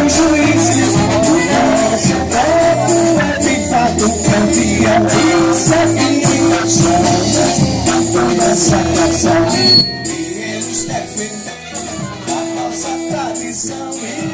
os juízes. O nosso povo é de fato campeão. Isso aqui é chama toda essa canção. E eles defendem a nossa tradição.